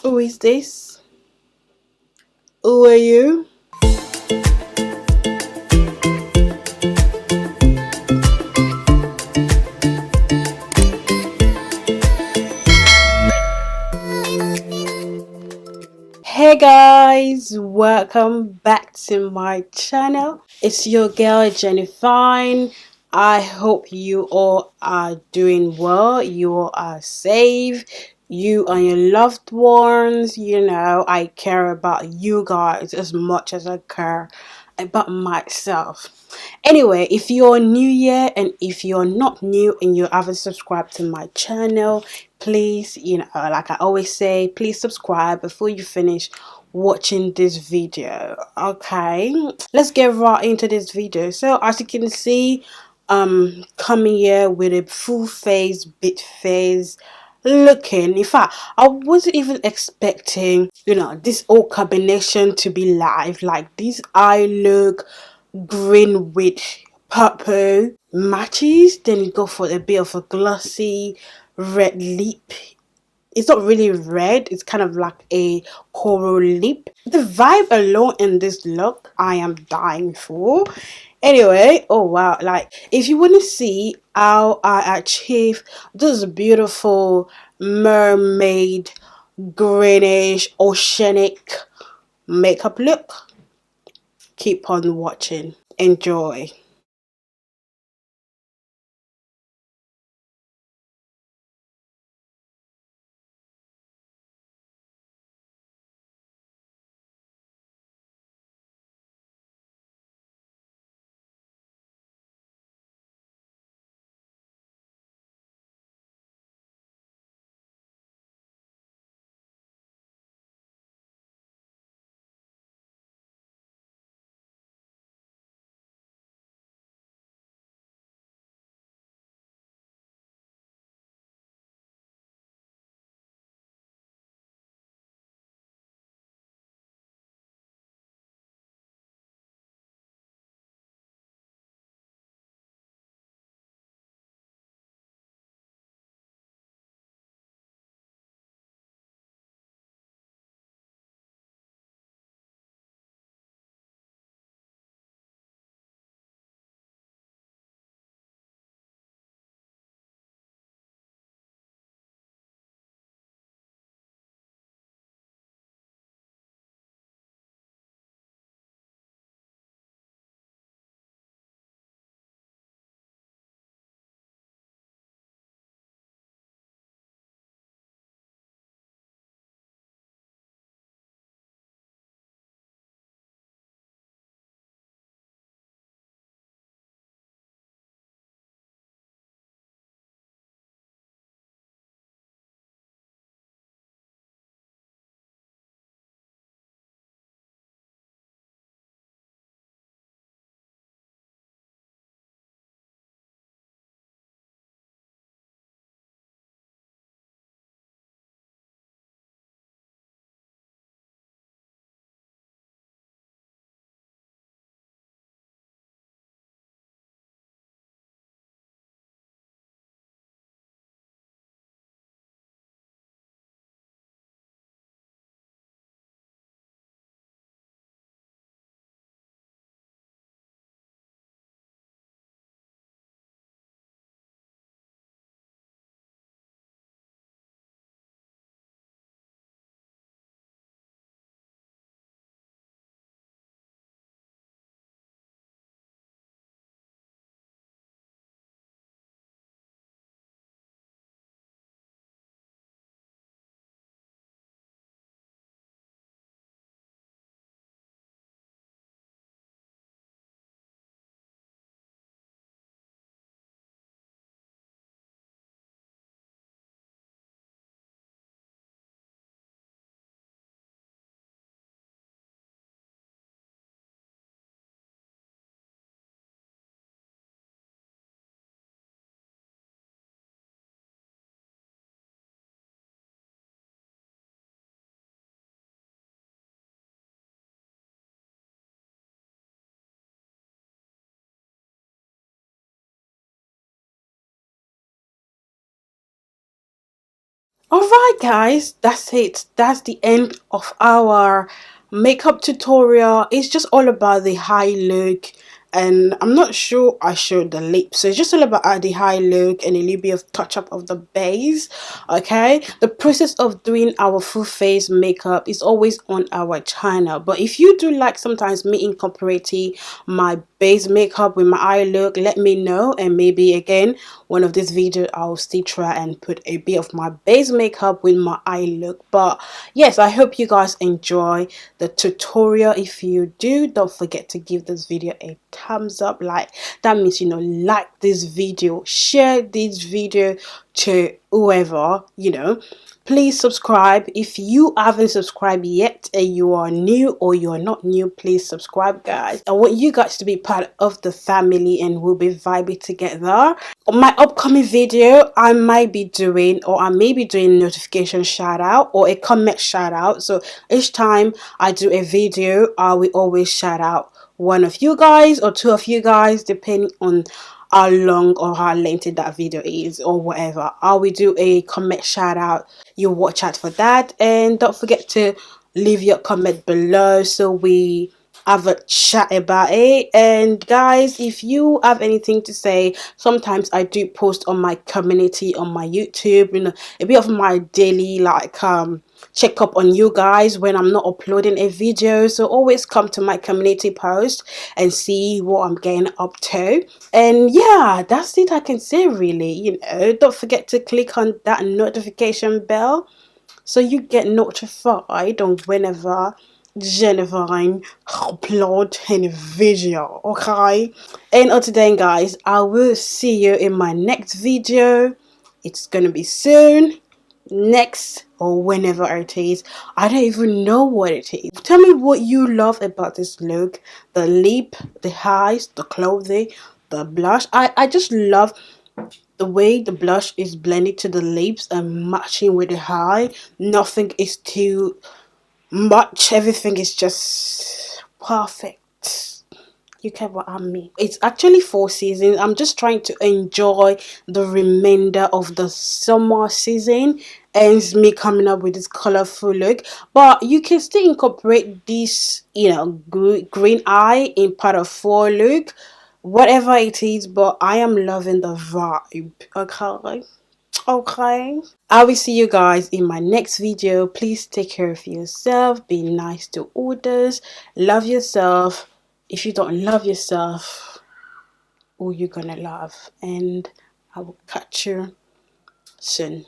Who is this? Who are you? Hey guys, welcome back to my channel. It's your girl Jenny Fine. I hope you all are doing well. You all are safe. You and your loved ones. I care about you guys as much as I care about myself. Anyway, if you're new here and if you're not new and you haven't subscribed to my channel, please, like I always say, please subscribe before you finish watching this video. Okay, let's get right into this video. So as you can see, coming here with a full face, bit face looking. In fact, I wasn't even expecting this whole combination to be live like this. Eye look green with purple matches, then you go for a bit of a glossy red lip. It's not really red, it's kind of like a coral lip. The vibe alone in this look I am dying for. Anyway, oh wow, like if you want to see how I achieve this beautiful mermaid greenish oceanic makeup look, keep on watching. Enjoy. Alright guys, that's it. That's the end of our makeup tutorial. It's just all about the high look, and I'm not sure I showed the lips, so it's just all about the high look and a little bit of touch up of the base. Okay, the process of doing our full face makeup is always on our channel, but if you do like sometimes me incorporating my base makeup with my eye look, let me know, and maybe again one of these videos I'll still try and put a bit of my base makeup with my eye look. But yes, I hope you guys enjoy the tutorial. If you do, don't forget to give this video a thumbs up. Like, that means, you know, like this video, share this video to whoever, you know. Please subscribe if you haven't subscribed yet and you are new, or you are not new. Please subscribe guys. I want you guys to be part of the family and we'll be vibing together. On my upcoming video, I might be doing, or I may be doing, notification shout out or a comment shout out. So each time I do a video, I will always shout out one of you guys or two of you guys, depending on how long or how lengthy that video is or whatever. I will do a comment shout out. You watch out for that, and don't forget to leave your comment below so we have a chat about it. And guys, if you have anything to say, sometimes I do post on my community on my YouTube, you know, a bit of my daily like check up on you guys when I'm not uploading a video. So always come to my community post and see what I'm getting up to. And yeah, that's it I can say really. You know, don't forget to click on that notification bell so you get notified on whenever Genevieve upload any video. Okay, and until then guys, I will see you in my next video. It's gonna be soon, next or whenever it is. I don't even know what it is. Tell me what you love about this look: the lip, the eyes, the clothing, the blush. I just love the way the blush is blended to the lips and matching with the eye. Nothing is too much, everything is just perfect. You get what I mean? It's actually 4 seasons. I'm just trying to enjoy the remainder of the summer season, and it's me coming up with this colorful look. But you can still incorporate this, you know, green eye in part of 4 look, whatever it is. But I am loving the vibe. Okay. Okay, I will see you guys in my next video. Please take care of yourself, be nice to others, love yourself. If you don't love yourself, who you gonna love? And I will catch you soon.